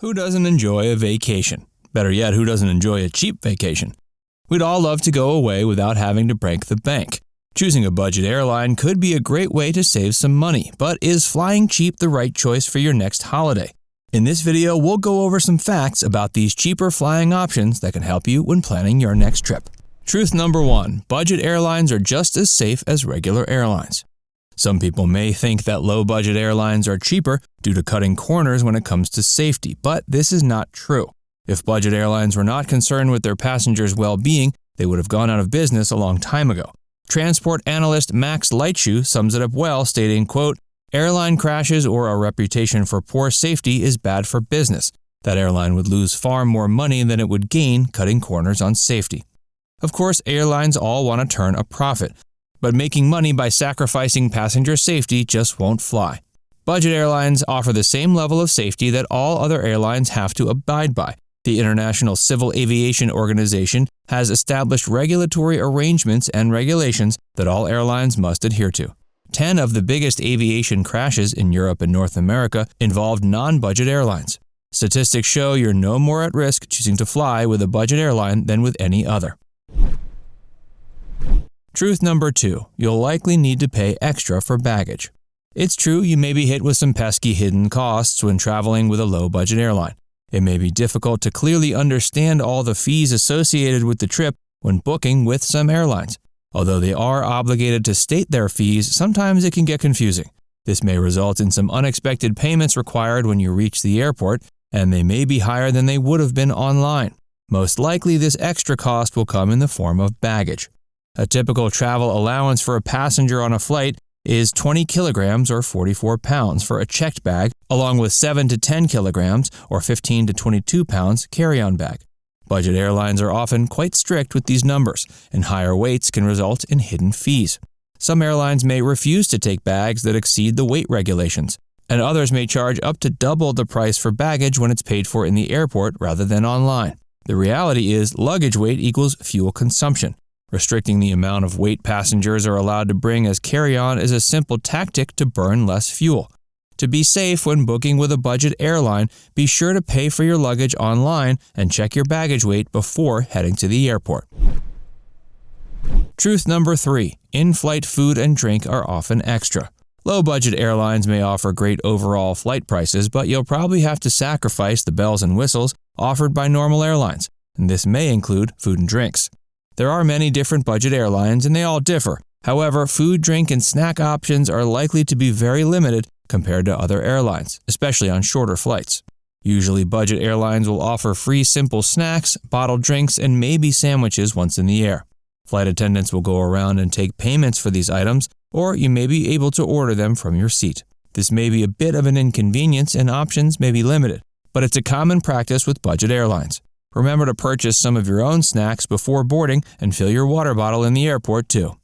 Who doesn't enjoy a vacation? Better yet, who doesn't enjoy a cheap vacation? We'd all love to go away without having to break the bank. Choosing a budget airline could be a great way to save some money, but is flying cheap the right choice for your next holiday? In this video, we'll go over some facts about these cheaper flying options that can help you when planning your next trip. Truth number 1, budget airlines are just as safe as regular airlines. Some people may think that low-budget airlines are cheaper due to cutting corners when it comes to safety, but this is not true. If budget airlines were not concerned with their passengers' well-being, they would have gone out of business a long time ago. Transport analyst Max Lightshoe sums it up well, stating, quote, "Airline crashes or a reputation for poor safety is bad for business. That airline would lose far more money than it would gain cutting corners on safety." Of course, airlines all want to turn a profit, but making money by sacrificing passenger safety just won't fly. Budget airlines offer the same level of safety that all other airlines have to abide by. The International Civil Aviation Organization has established regulatory arrangements and regulations that all airlines must adhere to. 10 of the biggest aviation crashes in Europe and North America involved non-budget airlines. Statistics show you're no more at risk choosing to fly with a budget airline than with any other. Truth number 2, you'll likely need to pay extra for baggage. It's true you may be hit with some pesky hidden costs when traveling with a low-budget airline. It may be difficult to clearly understand all the fees associated with the trip when booking with some airlines. Although they are obligated to state their fees, sometimes it can get confusing. This may result in some unexpected payments required when you reach the airport, and they may be higher than they would have been online. Most likely, this extra cost will come in the form of baggage. A typical travel allowance for a passenger on a flight is 20 kilograms or 44 pounds for a checked bag, along with 7 to 10 kilograms or 15 to 22 pounds carry-on bag. Budget airlines are often quite strict with these numbers, and higher weights can result in hidden fees. Some airlines may refuse to take bags that exceed the weight regulations, and others may charge up to double the price for baggage when it's paid for in the airport rather than online. The reality is luggage weight equals fuel consumption. Restricting the amount of weight passengers are allowed to bring as carry-on is a simple tactic to burn less fuel. To be safe when booking with a budget airline, be sure to pay for your luggage online and check your baggage weight before heading to the airport. Truth number 3, in-flight food and drink are often extra. Low-budget airlines may offer great overall flight prices, but you'll probably have to sacrifice the bells and whistles offered by normal airlines, and this may include food and drinks. There are many different budget airlines and they all differ. However, food, drink, and snack options are likely to be very limited compared to other airlines, especially on shorter flights. Usually, budget airlines will offer free simple snacks, bottled drinks, and maybe sandwiches once in the air. Flight attendants will go around and take payments for these items, or you may be able to order them from your seat. This may be a bit of an inconvenience and options may be limited, but it's a common practice with budget airlines. Remember to purchase some of your own snacks before boarding and fill your water bottle in the airport too.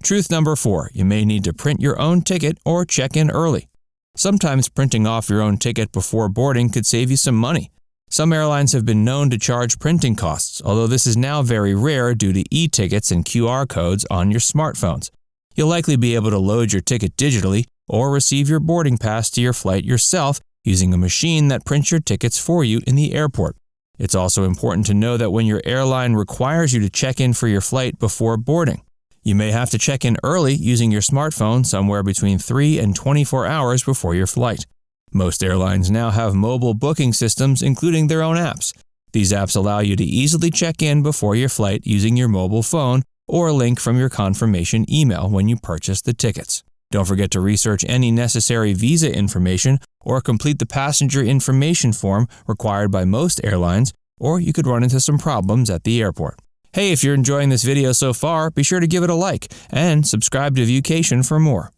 Truth number 4, you may need to print your own ticket or check in early. Sometimes printing off your own ticket before boarding could save you some money. Some airlines have been known to charge printing costs, although this is now very rare due to e-tickets and QR codes on your smartphones. You'll likely be able to load your ticket digitally or receive your boarding pass to your flight yourself using a machine that prints your tickets for you in the airport. It's also important to know that when your airline requires you to check in for your flight before boarding, you may have to check in early using your smartphone somewhere between 3 and 24 hours before your flight. Most airlines now have mobile booking systems, including their own apps. These apps allow you to easily check in before your flight using your mobile phone or a link from your confirmation email when you purchase the tickets. Don't forget to research any necessary visa information or complete the passenger information form required by most airlines, or you could run into some problems at the airport. Hey, if you're enjoying this video so far, be sure to give it a like and subscribe to Viewcation for more.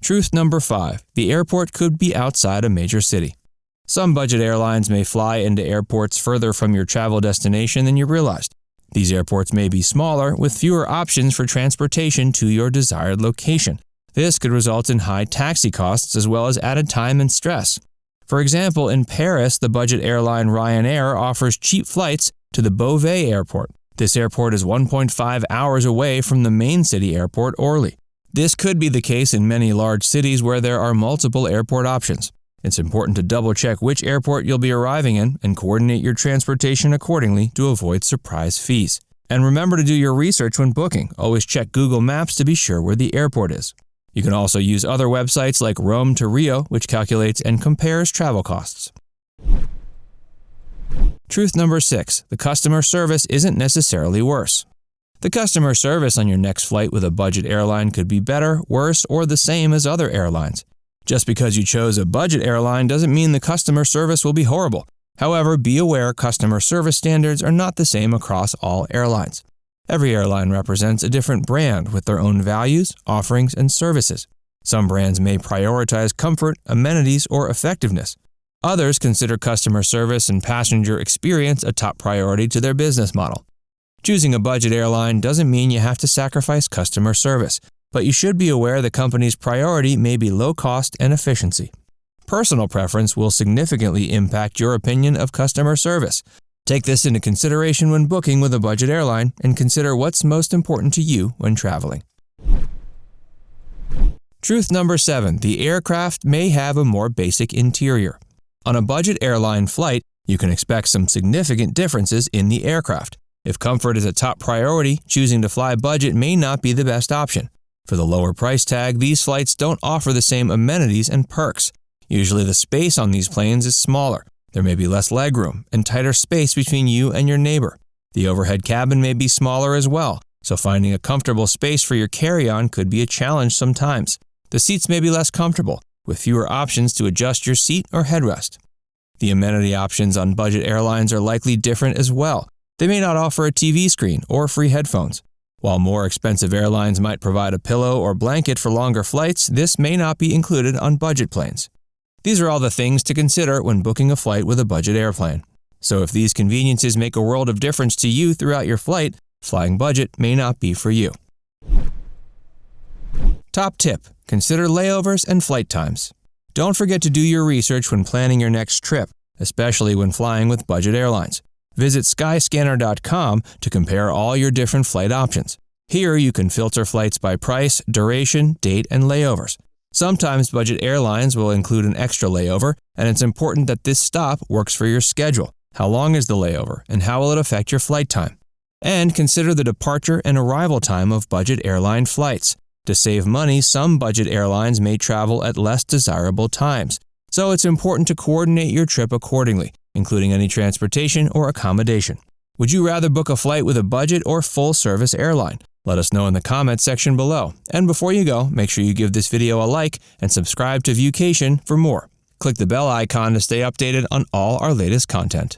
Truth number 5, the airport could be outside a major city. Some budget airlines may fly into airports further from your travel destination than you realized. These airports may be smaller, with fewer options for transportation to your desired location. This could result in high taxi costs as well as added time and stress. For example, in Paris, the budget airline Ryanair offers cheap flights to the Beauvais airport. This airport is 1.5 hours away from the main city airport, Orly. This could be the case in many large cities where there are multiple airport options. It's important to double-check which airport you'll be arriving in and coordinate your transportation accordingly to avoid surprise fees. And remember to do your research when booking. Always check Google Maps to be sure where the airport is. You can also use other websites like Rome to Rio, which calculates and compares travel costs. Truth number 6. The customer service isn't necessarily worse. The customer service on your next flight with a budget airline could be better, worse, or the same as other airlines. Just because you chose a budget airline doesn't mean the customer service will be horrible. However, be aware customer service standards are not the same across all airlines. Every airline represents a different brand with their own values, offerings, and services. Some brands may prioritize comfort, amenities, or effectiveness. Others consider customer service and passenger experience a top priority to their business model. Choosing a budget airline doesn't mean you have to sacrifice customer service, but you should be aware the company's priority may be low cost and efficiency. Personal preference will significantly impact your opinion of customer service. Take this into consideration when booking with a budget airline and consider what's most important to you when traveling. Truth number 7. The aircraft may have a more basic interior. On a budget airline flight, you can expect some significant differences in the aircraft. If comfort is a top priority, choosing to fly budget may not be the best option. For the lower price tag, these flights don't offer the same amenities and perks. Usually the space on these planes is smaller. There may be less legroom and tighter space between you and your neighbor. The overhead cabin may be smaller as well, so finding a comfortable space for your carry-on could be a challenge sometimes. The seats may be less comfortable, with fewer options to adjust your seat or headrest. The amenity options on budget airlines are likely different as well. They may not offer a TV screen or free headphones. While more expensive airlines might provide a pillow or blanket for longer flights, this may not be included on budget planes. These are all the things to consider when booking a flight with a budget airplane. So if these conveniences make a world of difference to you throughout your flight, flying budget may not be for you. Top tip: consider layovers and flight times. Don't forget to do your research when planning your next trip, especially when flying with budget airlines. Visit skyscanner.com to compare all your different flight options. Here you can filter flights by price, duration, date, and layovers. Sometimes budget airlines will include an extra layover, and it's important that this stop works for your schedule. How long is the layover, and how will it affect your flight time? And consider the departure and arrival time of budget airline flights. To save money, some budget airlines may travel at less desirable times, so it's important to coordinate your trip accordingly, including any transportation or accommodation. Would you rather book a flight with a budget or full-service airline? Let us know in the comments section below. And before you go, make sure you give this video a like and subscribe to Viewcation for more. Click the bell icon to stay updated on all our latest content.